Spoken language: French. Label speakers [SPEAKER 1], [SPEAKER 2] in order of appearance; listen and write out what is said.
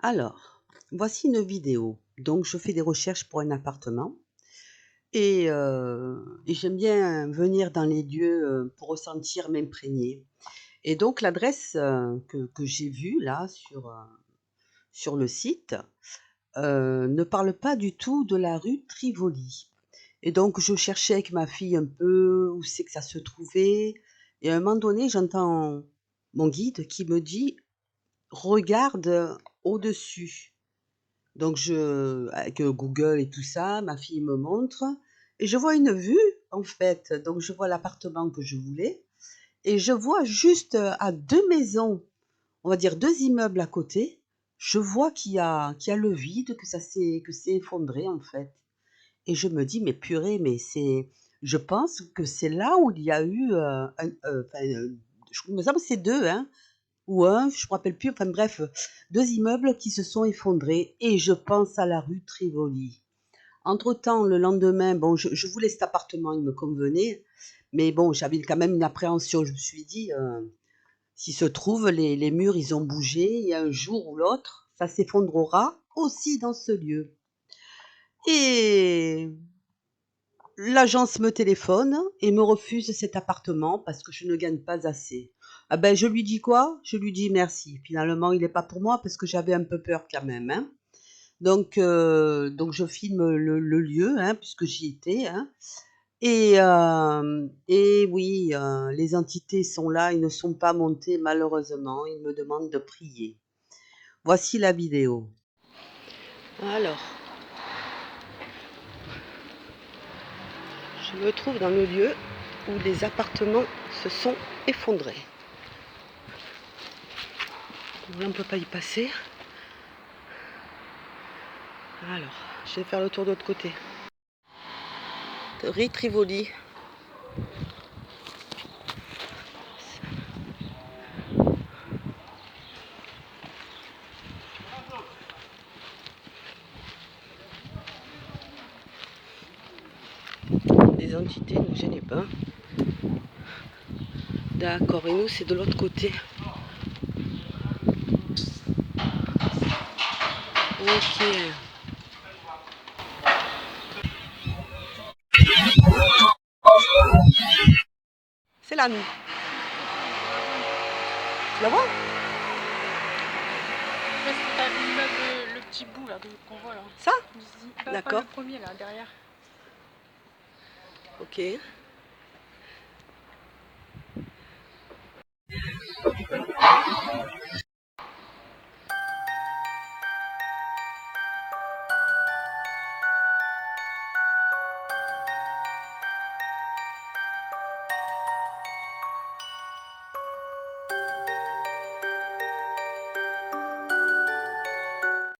[SPEAKER 1] Alors, voici une vidéo. Donc, je fais des recherches pour un appartement et j'aime bien venir dans les lieux pour ressentir, m'imprégner. Et donc, l'adresse que j'ai vue là sur le site ne parle pas du tout de la rue Trivoli. Et donc, je cherchais avec ma fille un peu où c'est que ça se trouvait. Et à un moment donné, j'entends mon guide qui me dit: regarde au-dessus. Donc avec Google et tout ça, ma fille me montre et je vois une vue en fait. Donc je vois l'appartement que je voulais et je vois juste à 2 maisons, on va dire 2 immeubles à côté, je vois qu'il y a le vide, que c'est effondré en fait. Et je me dis: «Mais purée, mais c'est» je pense que c'est là où il y a eu, enfin, je il me semble que c'est 2, hein, ou un, je me rappelle plus, enfin bref, 2 immeubles qui se sont effondrés et je pense à la rue Trivoli. Entre-temps, le lendemain, bon, je voulais cet appartement, il me convenait, mais bon, j'avais quand même une appréhension. Je me suis dit, «S'il se trouve, les murs, ils ont bougé et un jour ou l'autre, ça s'effondrera aussi dans ce lieu» et l'agence me téléphone et me refuse cet appartement parce que je ne gagne pas assez. Ah ben, je lui dis quoi? Je lui dis merci. Finalement, il est pas pour moi parce que j'avais un peu peur quand même, hein. Donc je filme le lieu, hein, puisque j'y étais, hein. Et oui, les entités sont là, ils ne sont pas montés malheureusement. Ils me demandent de prier. Voici la vidéo. Alors, je me trouve dans le lieu où les appartements se sont effondrés. Là, on ne peut pas y passer. Alors, je vais faire le tour de l'autre côté. Rue Trivoli. Les entités ne gênez pas. D'accord, et nous, c'est de l'autre côté. Ok. C'est là, nous. Tu la vois?
[SPEAKER 2] Ouais, c'est pas l'immeuble, le petit bout là qu'on voit là.
[SPEAKER 1] Ça?
[SPEAKER 2] Pas
[SPEAKER 1] D'accord.
[SPEAKER 2] le premier là, derrière.
[SPEAKER 1] Ok.